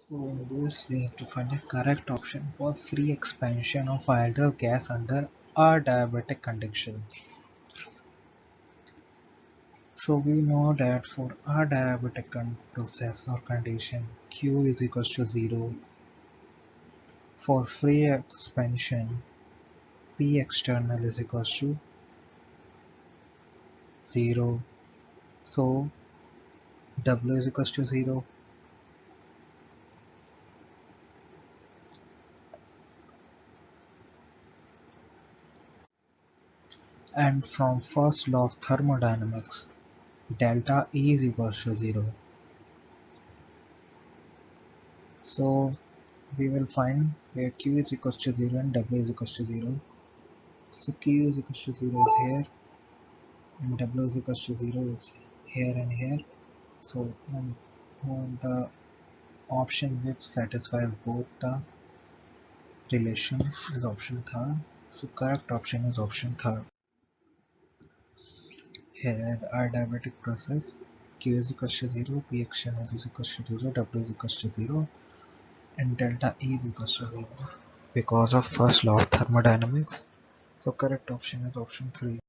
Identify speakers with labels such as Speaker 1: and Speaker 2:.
Speaker 1: So in this we have to find the correct option for free expansion of ideal gas under adiabatic conditions. So we know that for adiabatic process or condition Q is equals to 0. For free expansion P external is equals to 0. So W is equals to 0. And from first law of thermodynamics, delta E is equals to 0. So we will find where Q is equals to 0 and W is equals to 0. So Q is equals to 0 is here and W is equals to 0 is here and here. So the option which satisfies both the relation is option third. So correct option is option third. Here adiabatic process Q is equals to 0, P external is equals to 0, W is equals to 0 and delta E is equals to 0 because of first law of thermodynamics. So correct option is option 3.